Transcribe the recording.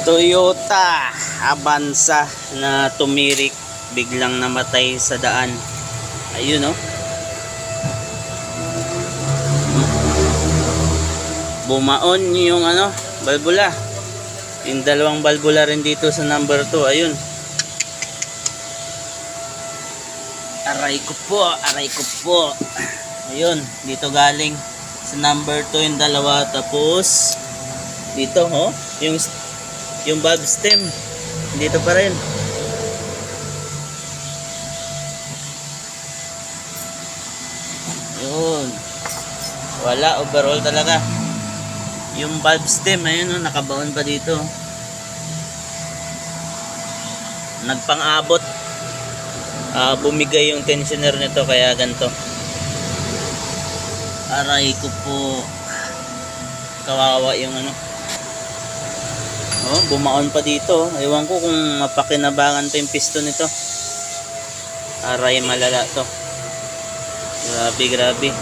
Toyota Avanza na tumirik, biglang namatay sa daan. Ayun oh. Bumaon yung balbula. Yung dalawang balbula rin dito sa number 2. Ayun. Aray ko po. Ayun, dito galing sa number 2 yung dalawa, tapos dito yung valve stem dito pa rin. Yun. Wala, overall talaga. Yung valve stem, ayun nakabaon pa dito. Nagpang-abot. Bumigay yung tensioner nito kaya ganito. Aray ko po. Kawawa yung bumaon pa dito. Ewan ko kung mapakinabangan pa yung piston nito. Aray, malala to. Grabe.